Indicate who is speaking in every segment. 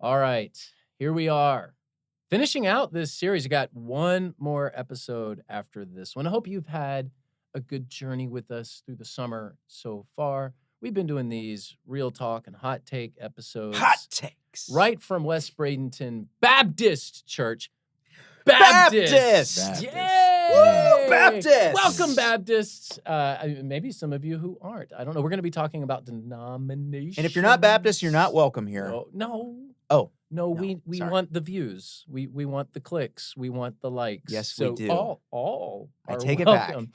Speaker 1: All right, here we are. Finishing out this series, we got one more episode after this one. I hope you've had a good journey with us through the summer so far. We've been doing these real talk and hot take episodes.
Speaker 2: Hot takes.
Speaker 1: Right from West Bradenton Baptist Church.
Speaker 2: Baptist!
Speaker 1: Yay!
Speaker 2: Woo! Baptist!
Speaker 1: Welcome, Baptists. Maybe some of you who aren't. I don't know. We're going to be talking about denominations.
Speaker 2: And if you're not Baptist, you're not welcome here.
Speaker 1: No.
Speaker 2: Oh.
Speaker 1: No, we
Speaker 2: sorry.
Speaker 1: want the views. We want the clicks. We want the likes.
Speaker 2: Yes,
Speaker 1: so
Speaker 2: we do.
Speaker 1: All
Speaker 2: I
Speaker 1: are
Speaker 2: take it
Speaker 1: welcome.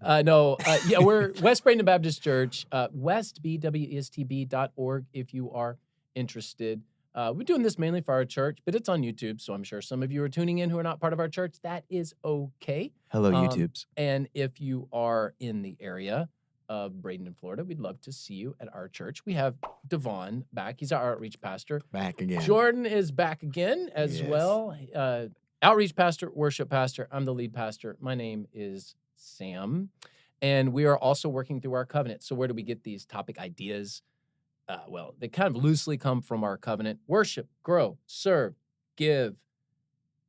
Speaker 1: Yeah, we're West Bradenton Baptist Church, westbwestb.org if you are interested. We're doing this mainly for our church, but it's on YouTube, so I'm sure some of you are tuning in who are not part of our church. That is okay.
Speaker 2: Hello, YouTubes.
Speaker 1: And if you are in the area of Bradenton, Florida, we'd love to see you at our church. We have Davon back. He's our outreach pastor.
Speaker 3: Back again.
Speaker 1: Jordan is back again as well. Outreach pastor, worship pastor. I'm the lead pastor. My name is Sam. And we are also working through our covenant. So where do we get these topic ideas? Well, they kind of loosely come from our covenant. Worship, grow, serve, give,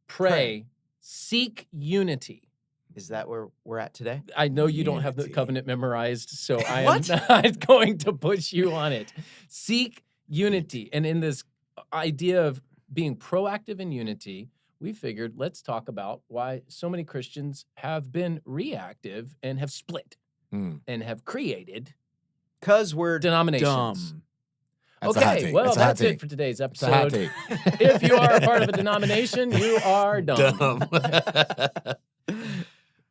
Speaker 1: pray. Seek unity.
Speaker 2: Is that where we're at today?
Speaker 1: I know you don't have the
Speaker 3: Unity.
Speaker 1: covenant memorized, so I am
Speaker 2: What?
Speaker 1: not going to push you on it. Seek unity. And in this idea of being proactive in unity, we figured let's talk about why so many Christians have been reactive and have split and have created
Speaker 2: Because we're
Speaker 1: denominations.
Speaker 2: dumb.
Speaker 3: That's a hot
Speaker 1: Okay,
Speaker 3: take.
Speaker 1: well,
Speaker 3: That's a hot
Speaker 1: that's it
Speaker 3: take.
Speaker 1: for today's
Speaker 3: It's a hot
Speaker 1: episode.
Speaker 3: take.
Speaker 1: If you are a part of a denomination, you are dumb.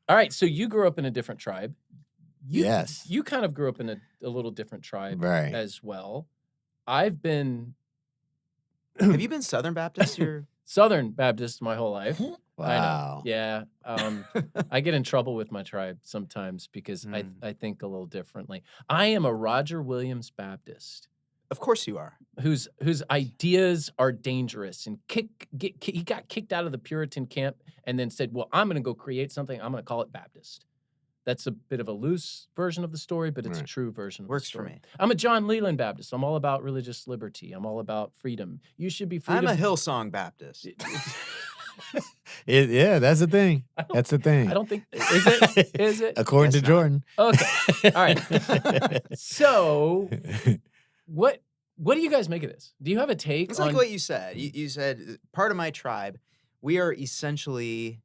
Speaker 1: All right, so you grew up in a different tribe.
Speaker 3: Yes.
Speaker 1: You kind of grew up in a little different tribe
Speaker 3: Right.
Speaker 1: as well. I've been
Speaker 2: Have you been Southern Baptist? You're
Speaker 1: Southern Baptist my whole life. I know.
Speaker 3: Wow.
Speaker 1: Yeah. I get in trouble with my tribe sometimes because
Speaker 2: Mm.
Speaker 1: I think a little differently. I am a Roger Williams Baptist
Speaker 2: Of course you are.
Speaker 1: whose ideas are dangerous and he got kicked out of the Puritan camp and then said, well, I'm going to go create something. I'm going to call it Baptist. That's a bit of a loose version of the story, but it's a
Speaker 3: Right.
Speaker 1: true version of
Speaker 2: Works
Speaker 1: the
Speaker 2: for
Speaker 1: story.
Speaker 2: me.
Speaker 1: I'm a John Leland Baptist. I'm all about religious liberty. I'm all about freedom. You should be freedom.
Speaker 2: I'm a Hillsong Baptist.
Speaker 3: Yeah, that's the thing.
Speaker 1: I don't-
Speaker 3: That's the thing.
Speaker 1: I don't think is it? Is it?
Speaker 3: According
Speaker 2: Guess
Speaker 3: to
Speaker 2: not.
Speaker 3: Jordan.
Speaker 1: Okay. All right. So what do you guys make of this? Do you have a take
Speaker 2: It's
Speaker 1: on
Speaker 2: like what you said. You said part of my tribe, we are essentially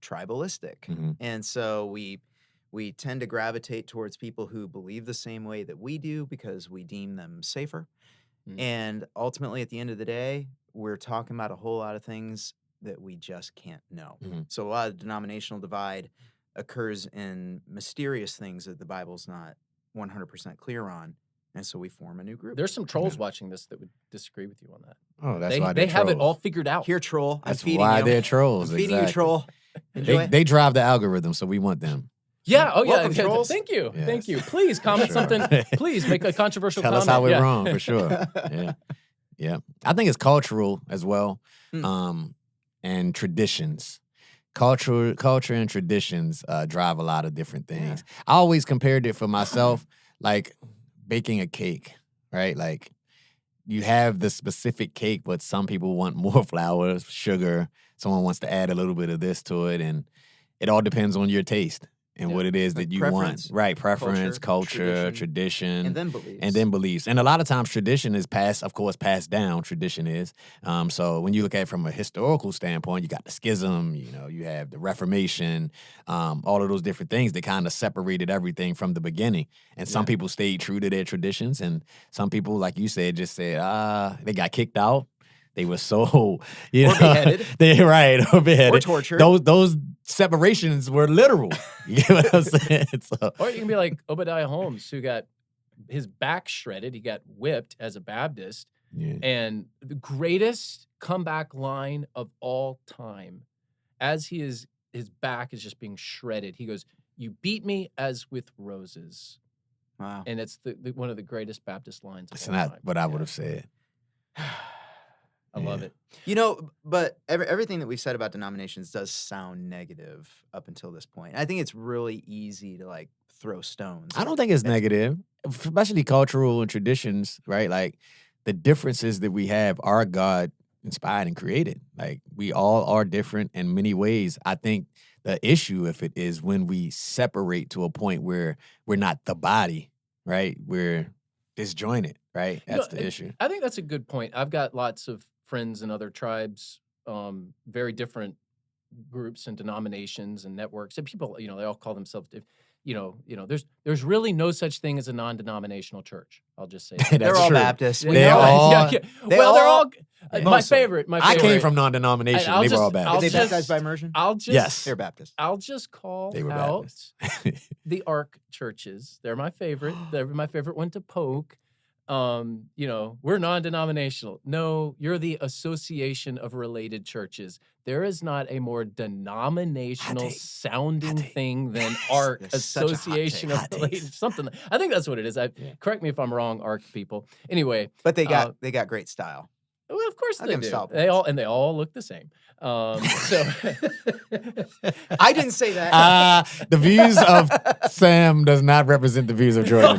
Speaker 2: tribalistic.
Speaker 3: Mhm.
Speaker 2: And so we tend to gravitate towards people who believe the same way that we do because we deem them safer.
Speaker 1: Mm.
Speaker 2: And ultimately, at the end of the day, we're talking about a whole lot of things that we just can't know.
Speaker 3: Mhm.
Speaker 2: So a lot of denominational divide occurs in mysterious things that the Bible's not 100% clear on. And so we form a new group.
Speaker 1: There's some trolls
Speaker 3: Yeah.
Speaker 1: watching this that would disagree with you on that.
Speaker 3: Oh, that's why
Speaker 1: they
Speaker 3: they're
Speaker 1: have it
Speaker 3: trolls.
Speaker 1: all figured out.
Speaker 2: Here, troll. I'm
Speaker 3: That's
Speaker 2: feeding
Speaker 3: why
Speaker 2: you.
Speaker 3: they're trolls.
Speaker 2: I'm feeding you,
Speaker 3: exactly.
Speaker 2: troll. Enjoy.
Speaker 3: They drive the algorithm, so we want them.
Speaker 1: Yeah. Oh, yeah.
Speaker 2: Welcome,
Speaker 1: yeah,
Speaker 2: trolls.
Speaker 1: Thank you.
Speaker 3: Yes.
Speaker 1: Thank you. Please comment
Speaker 3: Sure.
Speaker 1: something. Please make a controversial
Speaker 3: Tell
Speaker 1: comment.
Speaker 3: us how we're
Speaker 1: Yeah.
Speaker 3: wrong for sure. Yeah. Yeah. I think it's cultural as well.
Speaker 2: Mm.
Speaker 3: And traditions. Culture and traditions drive a lot of different things. I always compared it for myself like baking a cake, right? Like you have the specific cake, but some people want more flour, sugar. Someone wants to add a little bit of this to it, and it all depends on your taste and
Speaker 1: Yeah.
Speaker 3: what it is
Speaker 2: Like
Speaker 3: that you
Speaker 2: preference,
Speaker 3: want. Right, preference,
Speaker 2: culture,
Speaker 3: tradition.
Speaker 2: And then beliefs.
Speaker 3: And then beliefs. And a lot of times tradition is passed down, tradition is. So when you look at it from a historical standpoint, you got the schism, you have the Reformation, all of those different things that kind of separated everything from the beginning. And some people stayed true to their traditions, and some people, like you said, just said, they got kicked out. They were so,
Speaker 2: Or beheaded.
Speaker 3: or beheaded.
Speaker 2: Or tortured.
Speaker 3: Those separations were literal. You get what I'm saying? So,
Speaker 1: Or you can be like Obadiah Holmes, who got his back shredded. He got whipped as a Baptist.
Speaker 3: yeah.
Speaker 1: And the greatest comeback line of all time, as his back is just being shredded, he goes, "You beat me as with roses."
Speaker 2: Wow.
Speaker 1: And it's one of the greatest Baptist lines of
Speaker 3: That's
Speaker 1: all
Speaker 3: not
Speaker 1: time.
Speaker 3: what I would have said.
Speaker 1: I love
Speaker 3: Yeah.
Speaker 1: it.
Speaker 2: But everything that we've said about denominations does sound negative up until this point. I think it's really easy to like throw stones.
Speaker 3: I don't think it's negative, especially cultural and traditions, right? Like the differences that we have are God inspired and created. Like, we all are different in many ways. I think the issue, if it is when we separate to a point where we're not the body, right? We're disjointed, right? That's the issue.
Speaker 1: I think that's a good point. I've got lots of friends in other tribes, very different groups and denominations and networks, and people, they all call themselves, there's really no such thing as a non-denominational church. I'll just say that.
Speaker 3: That's
Speaker 2: They're all
Speaker 3: true.
Speaker 2: Baptists. We
Speaker 3: They're
Speaker 2: know it.
Speaker 3: all-
Speaker 1: Well, they're all my
Speaker 2: Mostly.
Speaker 1: favorite.
Speaker 3: I came from non-denomination.
Speaker 1: I'll
Speaker 3: They were all
Speaker 1: just-
Speaker 2: Are
Speaker 1: I'll
Speaker 2: they
Speaker 3: Baptist.
Speaker 2: baptized by immersion?
Speaker 3: Yes.
Speaker 2: They're Baptist.
Speaker 1: I'll just call
Speaker 3: They were
Speaker 1: out
Speaker 3: Baptists.
Speaker 1: the ARC churches. They're my favorite. They're my favorite one to poke. We're non-denominational. No, you're the Association of Related Churches. There is not a more denominational sounding thing than ARC,
Speaker 2: That's such a hot
Speaker 1: Association
Speaker 2: take.
Speaker 1: of Related. Something. I think that's what it is. Correct me if I'm wrong, ARC people. Anyway,
Speaker 2: But they got great style.
Speaker 1: well, of course
Speaker 2: I'll
Speaker 1: they
Speaker 2: give 'em
Speaker 1: do.
Speaker 2: style
Speaker 1: They all look the same. So
Speaker 2: I didn't say that.
Speaker 3: The views of Sam does not represent the views of Jordan.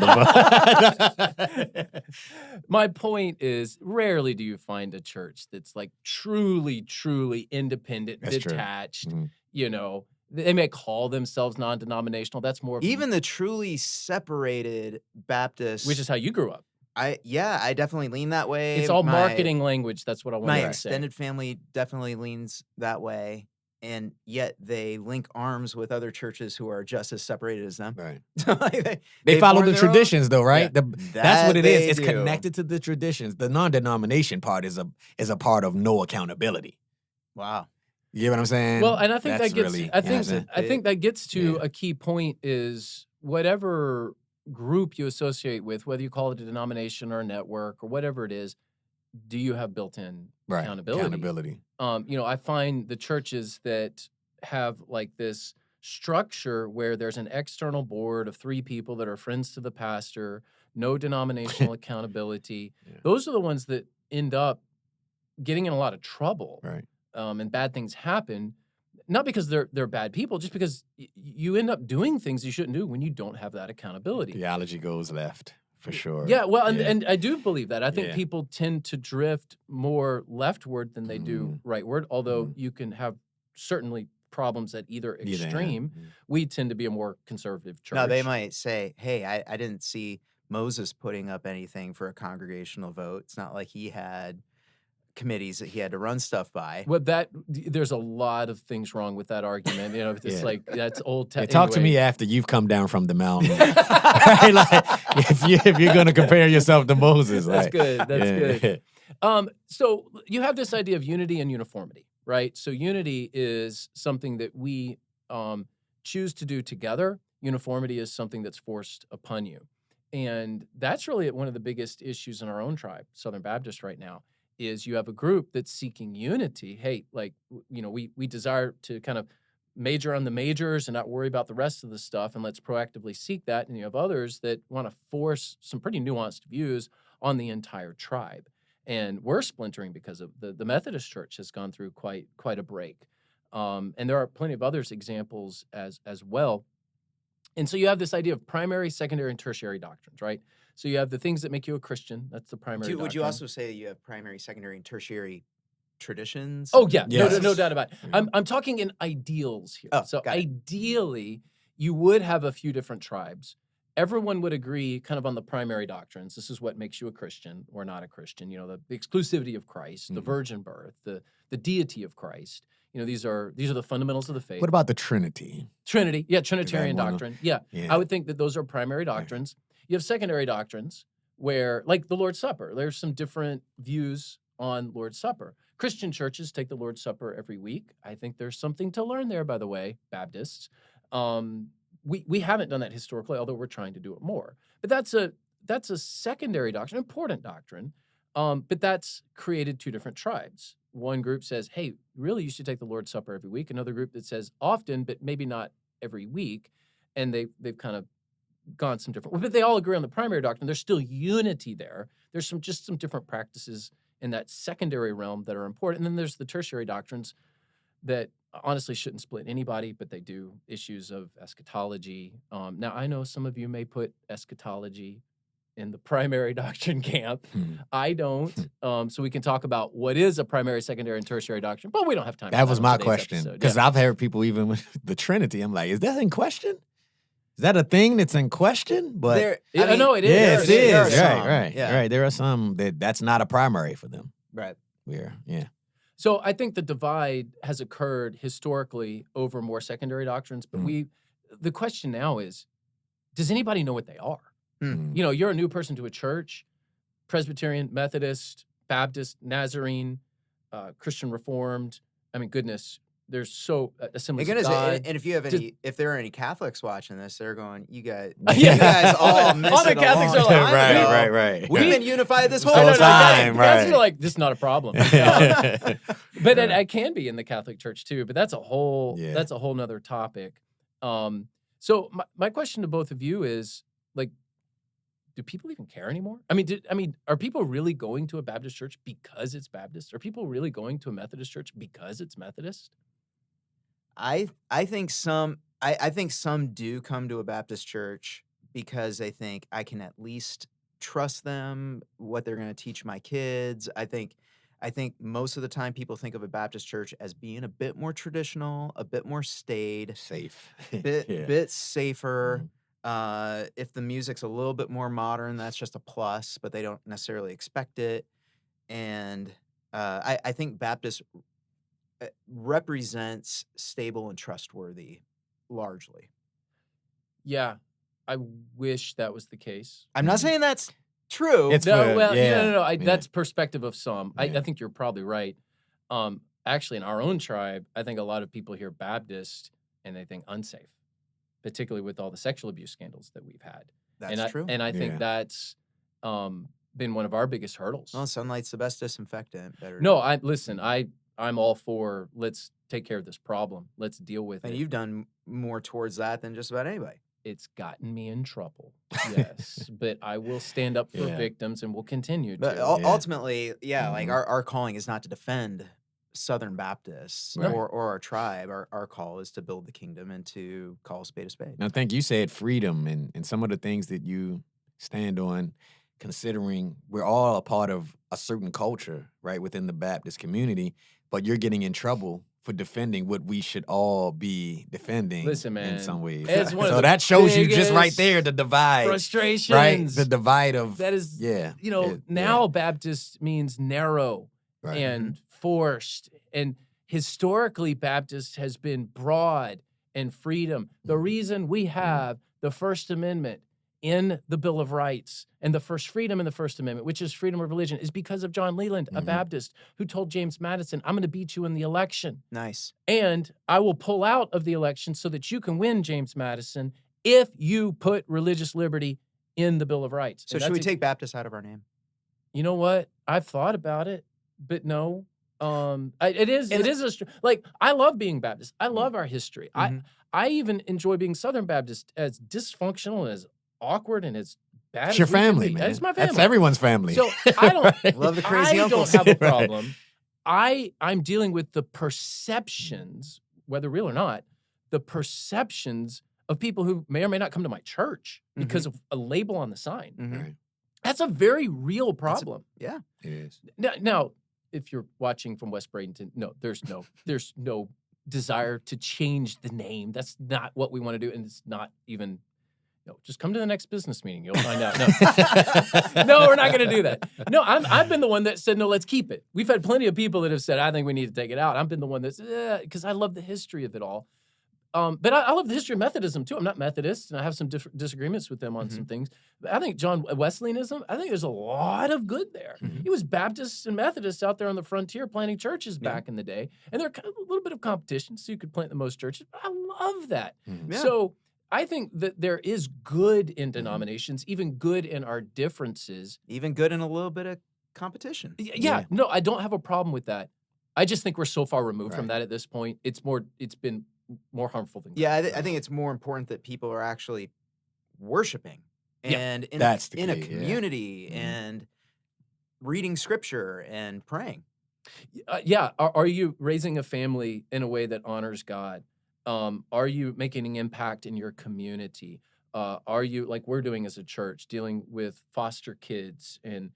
Speaker 1: my point is, rarely do you find a church that's like truly, truly independent,
Speaker 3: That's true.
Speaker 1: detached.
Speaker 3: Mhm.
Speaker 1: They may call themselves non-denominational. That's more of
Speaker 2: Even the truly separated Baptists,
Speaker 1: which is how you grew up.
Speaker 2: I definitely lean that way.
Speaker 1: It's all
Speaker 2: My-
Speaker 1: marketing language. That's what I want
Speaker 2: My
Speaker 1: to say.
Speaker 2: extended family definitely leans that way, and yet they link arms with other churches who are just as separated as them.
Speaker 3: Right.
Speaker 2: Like,
Speaker 3: They follow
Speaker 2: form
Speaker 3: the
Speaker 2: their own.
Speaker 3: traditions, though, right?
Speaker 1: Yeah.
Speaker 3: That's
Speaker 2: That
Speaker 3: what it
Speaker 2: they
Speaker 3: is. It's
Speaker 2: do.
Speaker 3: connected to the traditions. The non-denomination part is a part of no accountability.
Speaker 2: Wow.
Speaker 3: You get what I'm saying?
Speaker 1: Well, and I think
Speaker 3: That's
Speaker 1: that gets.
Speaker 3: really,
Speaker 1: I think.
Speaker 3: you know what I'm
Speaker 1: I think that gets to
Speaker 3: Yeah.
Speaker 1: a key point: is whatever group you associate with, whether you call it a denomination or a network or whatever it is, do you have built-in
Speaker 3: right.
Speaker 1: accountability? I find the churches that have like this structure where there's an external board of 3 people that are friends to the pastor, no denominational accountability.
Speaker 3: Yeah.
Speaker 1: Those are the ones that end up getting in a lot of trouble.
Speaker 3: Right.
Speaker 1: And bad things happen, not because they're bad people, just because you end up doing things you shouldn't do when you don't have that accountability.
Speaker 3: Theology goes left, for sure.
Speaker 1: Yeah, well,
Speaker 3: Yeah.
Speaker 1: and I do believe that. I think
Speaker 3: Yeah.
Speaker 1: people tend to drift more leftward than they do rightward, although you can have certainly problems at either
Speaker 3: Either end.
Speaker 1: extreme. We tend to be a more conservative church.
Speaker 2: Now they might say, "Hey, I didn't see Moses putting up anything for a congregational vote. It's not like he had committees that he had to run stuff by."
Speaker 1: Well, there's a lot of things wrong with that argument. It's
Speaker 3: Yeah.
Speaker 1: like that's old.
Speaker 3: Hey, talk to
Speaker 1: anyway.
Speaker 3: me after you've come down from the mountain. Right? Like, if you're gonna compare yourself to Moses,
Speaker 1: That's
Speaker 3: like,
Speaker 1: good. That's
Speaker 3: yeah.
Speaker 1: good. So you have this idea of unity and uniformity, right? So unity is something that we choose to do together. Uniformity is something that's forced upon you. And that's really one of the biggest issues in our own tribe, Southern Baptist right now, is you have a group that's seeking unity. Hey, we desire to kind of major on the majors and not worry about the rest of the stuff, and let's proactively seek that. And you have others that want to force some pretty nuanced views on the entire tribe. And we're splintering because of the Methodist Church has gone through quite a break. And there are plenty of others examples as well. And so you have this idea of primary, secondary, and tertiary doctrines, right? So you have the things that make you a Christian. That's the primary
Speaker 2: Would you
Speaker 1: doctrine.
Speaker 2: also say that you have primary, secondary, and tertiary traditions?
Speaker 1: Oh, yeah.
Speaker 3: Yes.
Speaker 1: No doubt about it.
Speaker 3: Yeah.
Speaker 1: I'm talking in ideals here.
Speaker 2: Oh,
Speaker 1: So
Speaker 2: got it.
Speaker 1: ideally, you would have a few different tribes. Everyone would agree kind of on the primary doctrines. This is what makes you a Christian or not a Christian. The exclusivity of Christ, the virgin birth, the deity of Christ. These are the fundamentals of the faith.
Speaker 3: What about the Trinity?
Speaker 1: Trinity? Yeah, Trinitarian
Speaker 3: one of-
Speaker 1: doctrine. Yeah.
Speaker 3: Yeah.
Speaker 1: I would think that those are primary doctrines. You have secondary doctrines where, like the Lord's Supper, there's some different views on Lord's Supper. Christian churches take the Lord's Supper every week. I think there's something to learn there, by the way, Baptists. We haven't done that historically, although we're trying to do it more. But that's a secondary doctrine, important doctrine. But that's created 2 different tribes. One group says, hey, really, you should take the Lord's Supper every week. Another group that says often, but maybe not every week. And they've kind of gone some different, but they all agree on the primary doctrine. There's still unity there. There's some different practices in that secondary realm that are important. And then there's the tertiary doctrines that honestly shouldn't split anybody, but they do. Issues of eschatology. Now, I know some of you may put eschatology in the primary doctrine camp.
Speaker 3: Hmm.
Speaker 1: I don't. So we can talk about what is a primary, secondary, and tertiary doctrine, but we don't have time.
Speaker 3: That
Speaker 1: for
Speaker 3: was
Speaker 1: on
Speaker 3: my
Speaker 1: today's
Speaker 3: question.
Speaker 1: episode.
Speaker 3: Because I've heard people even with the Trinity, I'm like, is that in question? Is that a thing that's in question? But
Speaker 1: I know it is.
Speaker 3: yes, it
Speaker 2: there are
Speaker 3: is.
Speaker 2: some,
Speaker 3: Right.
Speaker 2: yeah.
Speaker 3: Right. There are some that's not a primary for them.
Speaker 2: Right.
Speaker 3: Yeah.
Speaker 1: So I think the divide has occurred historically over more secondary doctrines, but the question now is, does anybody know what they are?
Speaker 3: Mm.
Speaker 1: You know, you're a new person to a church, Presbyterian, Methodist, Baptist, Nazarene, Christian Reformed. I mean, goodness, there's Assemblies of God.
Speaker 2: And if you have if there are any Catholics watching this, they're going, you guys
Speaker 1: Yeah.
Speaker 2: all miss
Speaker 1: All the
Speaker 2: it a
Speaker 1: Catholics
Speaker 2: long
Speaker 1: are like,
Speaker 2: time ago.
Speaker 3: right.
Speaker 2: We've been unified this whole
Speaker 3: So
Speaker 2: time.
Speaker 3: time,
Speaker 1: Guys
Speaker 3: right.
Speaker 1: are like, this is not a problem. But it can be in the Catholic Church too. But that's a whole nother topic. So my question to both of you is, like, do people even care anymore? I mean, are people really going to a Baptist church because it's Baptist? Are people really going to a Methodist church because it's Methodist?
Speaker 2: I think some do come to a Baptist church because they think I can at least trust them, what they're going to teach my kids. I think most of the time people think of a Baptist church as being a bit more traditional, a bit more staid,
Speaker 3: Safe.
Speaker 2: bit safer. If the music's a little bit more modern, that's just a plus, but they don't necessarily expect it. And I think Baptist represents stable and trustworthy, largely.
Speaker 1: Yeah, I wish that was the case.
Speaker 2: I'm not saying that's true.
Speaker 3: It's
Speaker 1: No. That's perspective of some. I think you're probably right. Actually, in our own tribe, I think a lot of people hear Baptist and they think unsafe, particularly with all the sexual abuse scandals that we've had.
Speaker 2: That's true.
Speaker 1: And I think that's been one of our biggest hurdles.
Speaker 2: Well, sunlight's the best disinfectant.
Speaker 1: I'm all for, let's take care of this problem. Let's deal with it.
Speaker 2: And you've done more towards that than just about anybody.
Speaker 1: It's gotten me in trouble, yes. But I will stand up for victims and will continue
Speaker 2: But
Speaker 1: to.
Speaker 2: ultimately, like our calling is not to defend Southern Baptists or our tribe. Our call is to build the kingdom and to call a spade a spade.
Speaker 3: And I think you said freedom and some of the things that you stand on, considering we're all a part of a certain culture, right, within the Baptist community, but you're getting in trouble for defending what we should all be defending.
Speaker 1: Listen, man,
Speaker 3: in some ways.
Speaker 1: so
Speaker 3: that shows you just right there the divide.
Speaker 1: Frustrations.
Speaker 3: Right? The divide of
Speaker 1: that is
Speaker 3: now
Speaker 1: Baptist means narrow and forced. And historically Baptist has been broad and freedom. The reason we have the First Amendment in the Bill of Rights and the first freedom in the First Amendment, which is freedom of religion, is because of John Leland, a Baptist, who told James Madison, I'm going to beat you in the election.
Speaker 2: Nice.
Speaker 1: And I will pull out of the election so that you can win, James Madison, if you put religious liberty in the Bill of Rights.
Speaker 2: So should we take Baptist out of our name?
Speaker 1: You know what? I've thought about it, but no. It is like, I love being Baptist. I love our history. I even enjoy being Southern Baptist, as dysfunctional and as awkward and as bad.
Speaker 3: It's your family, man.
Speaker 1: It's my family.
Speaker 3: That's everyone's family.
Speaker 1: So I don't
Speaker 2: love the crazy uncles.
Speaker 1: I don't have a problem. I'm dealing with the perceptions, whether real or not, the perceptions of people who may or may not come to my church because of a label on the sign.
Speaker 3: Right.
Speaker 1: That's a very real problem.
Speaker 2: It
Speaker 3: is.
Speaker 1: Now, if you're watching from West Bradenton, there's no desire to change the name. That's not what we want to do, and it's not even. No, just come to the next business meeting. You'll find out. No, we're not going to do that. No, I've been the one that said, no, let's keep it. We've had plenty of people that have said, I think we need to take it out. I've been the one that's, because I love the history of it all. But I love the history of Methodism, too. I'm not Methodist, and I have some disagreements with them on some things. But I think John Wesleyanism, I think there's a lot of good there. It was Baptists and Methodists out there on the frontier planting churches back in the day. And there's a little bit of competition, so you could plant the most churches. But I love that. So I think that there is good in denominations, even good in our differences.
Speaker 2: Even good in a little bit of competition.
Speaker 1: No, I don't have a problem with that. I just think we're so far removed from that at this point. It's been more harmful than good.
Speaker 2: I think it's more important that people are actually worshiping and in a community and reading scripture and praying.
Speaker 1: Are you raising a family in a way that honors God? Are you making an impact in your community? Are you, like we're doing as a church, dealing with foster kids and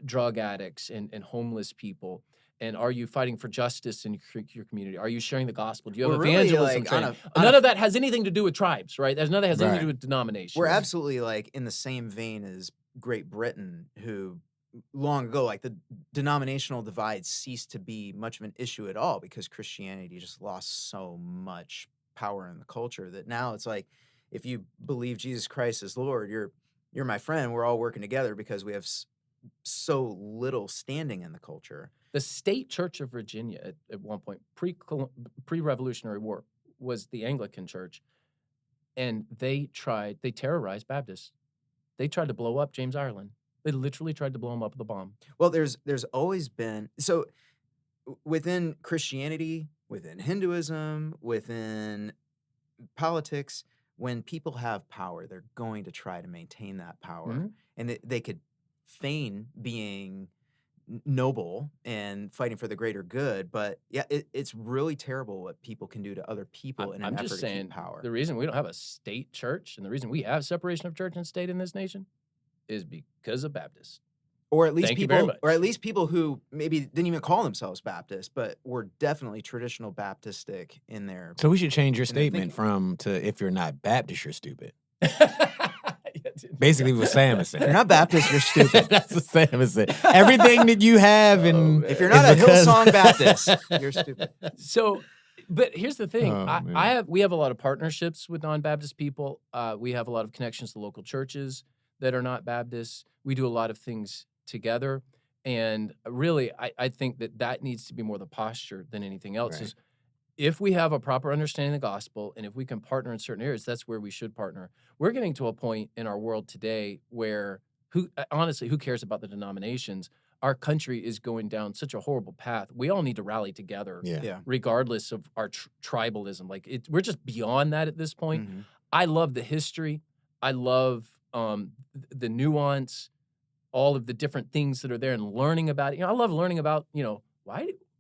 Speaker 1: drug addicts and homeless people? And are you fighting for justice in your community? Are you sharing the gospel? Do you have
Speaker 2: We're really,
Speaker 1: evangelism
Speaker 2: like, on
Speaker 1: training?
Speaker 2: a
Speaker 1: None of that has anything to do with tribes, right? None of that has anything to do
Speaker 3: Right.
Speaker 1: with denominations.
Speaker 2: we're absolutely like in the same vein as Great Britain, who long ago, like the denominational divide ceased to be much of an issue at all because Christianity just lost so much power in the culture that now it's like, if you believe Jesus Christ is Lord, you're my friend. We're all working together because we have so little standing in the culture.
Speaker 1: The state church of Virginia at one point, pre-Revolutionary War, was the Anglican church, and they terrorized Baptists. They tried to blow up James Ireland. They literally tried to blow him up with a bomb.
Speaker 2: Well, there's always been within Christianity, within Hinduism, within politics, when people have power, they're going to try to maintain that power,
Speaker 1: Mhm.
Speaker 2: and they could feign being noble and fighting for the greater good, but yeah, it's really terrible what people can do to other people in an
Speaker 1: I'm
Speaker 2: effort
Speaker 1: just
Speaker 2: to keep
Speaker 1: saying,
Speaker 2: power.
Speaker 1: the reason we don't have a state church and the reason we have separation of church and state in this nation is because of Baptists.
Speaker 2: Or at least
Speaker 1: Thank you very
Speaker 2: people who maybe didn't even call themselves Baptist, but were definitely traditional Baptistic in their.
Speaker 3: So we should change your
Speaker 2: And they're
Speaker 3: statement
Speaker 2: thinking-
Speaker 3: to if you're not Baptist, you're stupid.
Speaker 1: Yeah, dude.
Speaker 3: Basically, what Sam is saying.
Speaker 2: If you're not Baptist, you're stupid.
Speaker 3: That's what Sam is saying. Everything that you have,
Speaker 1: Oh,
Speaker 3: and
Speaker 1: man.
Speaker 2: If you're not a
Speaker 3: is because-
Speaker 2: Hillsong Baptist, you're stupid.
Speaker 1: So, but here's the thing:
Speaker 3: Oh, man.
Speaker 1: we have a lot of partnerships with non-Baptist people. We have a lot of connections to local churches that are not Baptists. We do a lot of things together, and really, I think that needs to be more the posture than anything else.
Speaker 3: Right.
Speaker 1: Is if we have a proper understanding of the gospel, and if we can partner in certain areas, that's where we should partner. We're getting to a point in our world today where, honestly, who cares about the denominations? Our country is going down such a horrible path. We all need to rally together,
Speaker 3: Yeah.
Speaker 1: regardless of our tribalism. Like we're just beyond that at this point.
Speaker 2: Mhm.
Speaker 1: I love the history. I love the nuance, all of the different things that are there, and learning about it. I love learning about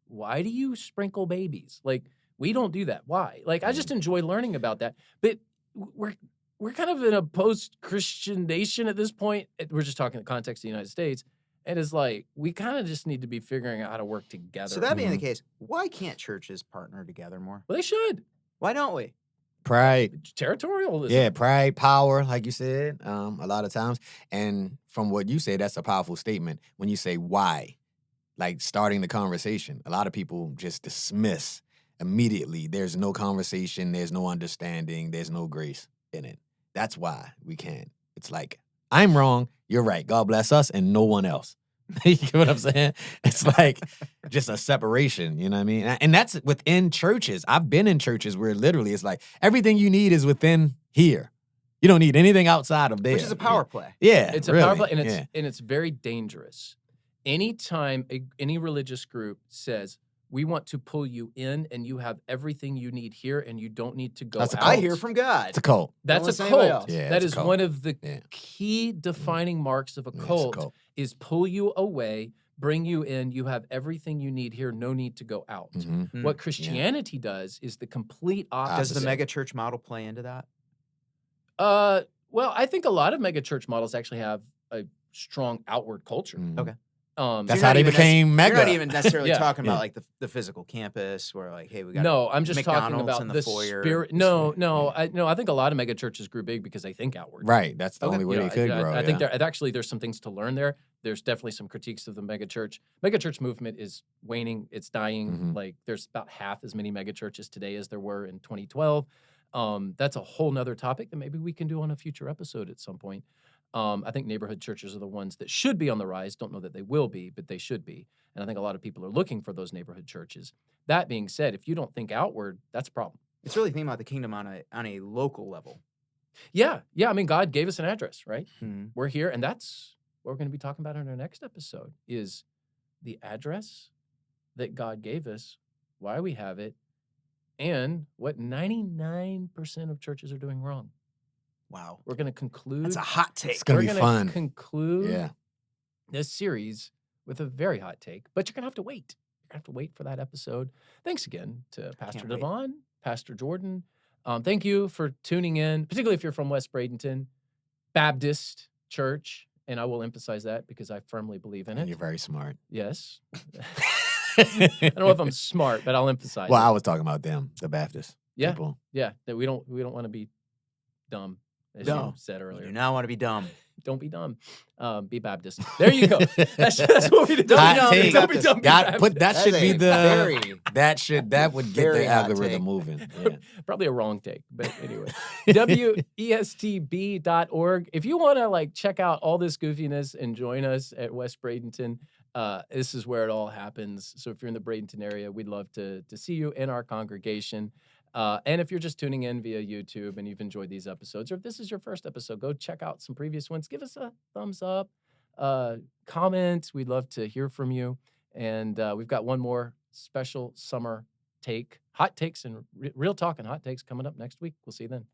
Speaker 1: why do you sprinkle babies? Like we don't do that. Why? Like I just enjoy learning about that. But we're kind of in a post-Christian nation at this point. We're just talking in the context of the United States. And it's like, we kind of just need to be figuring out how to work together.
Speaker 2: So that being the case, why can't churches partner together more?
Speaker 1: Well, they should.
Speaker 2: Why don't we?
Speaker 3: Pride.
Speaker 1: Territorialism.
Speaker 3: Yeah, pride, power, like you said, a lot of times. And from what you say, that's a powerful statement. When you say why, like starting the conversation, a lot of people just dismiss immediately. There's no conversation, there's no understanding, there's no grace in it. That's why we can't. It's like, I'm wrong, you're right. God bless us and no one else. You get what I'm saying? It's like just a separation, you know what I mean? And that's within churches. I've been in churches where literally it's like everything you need is within here. You don't need anything outside of there.
Speaker 2: Which is a power play.
Speaker 3: Yeah,
Speaker 1: It's a
Speaker 3: really.
Speaker 1: power play, and it's very dangerous. Anytime any religious group says, we want to pull you in and you have everything you need here and you don't need to go
Speaker 3: That's a
Speaker 1: out.
Speaker 3: cult.
Speaker 2: I hear from God.
Speaker 3: It's a cult.
Speaker 1: That's a
Speaker 2: listen to anybody
Speaker 1: cult.
Speaker 2: else.
Speaker 3: Yeah,
Speaker 1: That
Speaker 3: it's a
Speaker 1: is
Speaker 3: cult.
Speaker 1: one of the
Speaker 3: Yeah.
Speaker 1: key defining marks of a
Speaker 3: Yeah, it's a
Speaker 1: cult
Speaker 3: cult.
Speaker 1: is pull you away, bring you in, you have everything you need here, no need to go out.
Speaker 3: Mhm.
Speaker 2: Mm.
Speaker 1: What Christianity does is the complete opposite.
Speaker 2: Does the mega church model play into that?
Speaker 1: Well, I think a lot of mega church models actually have a strong outward culture.
Speaker 3: Mhm.
Speaker 2: Okay.
Speaker 3: That's
Speaker 2: you're
Speaker 3: how
Speaker 2: not
Speaker 3: they
Speaker 2: even
Speaker 3: became mega.
Speaker 2: You're not even necessarily
Speaker 1: Yeah.
Speaker 2: talking
Speaker 3: Yeah.
Speaker 2: about like the physical campus where like, hey, we got
Speaker 1: No, I'm just talking
Speaker 2: McDonald's
Speaker 1: about
Speaker 2: in
Speaker 1: the
Speaker 2: the foyer.
Speaker 1: spirit. No, I think a lot of mega churches grew big because they think outward.
Speaker 3: Right. That's the
Speaker 2: Okay.
Speaker 3: only way they could grow.
Speaker 1: I think there's some things to learn there. There's definitely some critiques of the mega church. Mega church movement is waning. It's dying.
Speaker 3: Mhm.
Speaker 1: Like there's about half as many mega churches today as there were in 2012. That's a whole nother topic that maybe we can do on a future episode at some point. I think neighborhood churches are the ones that should be on the rise. Don't know that they will be, but they should be. And I think a lot of people are looking for those neighborhood churches. That being said, if you don't think outward, that's a problem.
Speaker 2: It's really thinking about the kingdom on a local level.
Speaker 1: Yeah. I mean, God gave us an address, right?
Speaker 2: Mhm.
Speaker 1: We're here, and that's what we're going to be talking about in our next episode is the address that God gave us, why we have it, and what 99% of churches are doing wrong.
Speaker 2: Wow.
Speaker 1: We're going to conclude.
Speaker 2: That's a hot take.
Speaker 3: It's gonna
Speaker 1: we're
Speaker 3: be
Speaker 1: gonna
Speaker 3: fun.
Speaker 1: conclude
Speaker 3: Yeah.
Speaker 1: this series with a very hot take, but you're going to have to wait. You're going to have to wait for that episode. Thanks again to Pastor
Speaker 2: Can't wait.
Speaker 1: Davon, Pastor Jordan. Thank you for tuning in, particularly if you're from West Bradenton Baptist Church, and I will emphasize that because I firmly believe in
Speaker 3: And
Speaker 1: it.
Speaker 3: you're very smart.
Speaker 1: Yes. I don't know if I'm smart, but I'll emphasize
Speaker 3: Well,
Speaker 1: it.
Speaker 3: I was talking about them, the Baptist people.
Speaker 1: Yeah, that we don't want to be dumb, as you said
Speaker 2: You
Speaker 1: earlier.
Speaker 2: do not want to be dumb.
Speaker 1: Don't be dumb. Be Baptist. There you go. That's what we do.
Speaker 2: Don't be dumb, be
Speaker 1: Don't be
Speaker 2: Baptist.
Speaker 1: dumb. Be Baptist.
Speaker 3: That should be the
Speaker 2: very
Speaker 3: that would get
Speaker 2: very
Speaker 3: the
Speaker 2: hot
Speaker 3: algorithm
Speaker 2: take.
Speaker 3: moving. Yeah.
Speaker 1: Probably a wrong take, but anyway. westb.org. If you want to like check out all this goofiness and join us at West Bradenton, this is where it all happens. So if you're in the Bradenton area, we'd love to see you in our congregation. And if you're just tuning in via YouTube and you've enjoyed these episodes, or if this is your first episode, go check out some previous ones. Give us a thumbs up, comment. We'd love to hear from you. And we've got one more special summer hot takes and real talk and hot takes coming up next week. We'll see you then.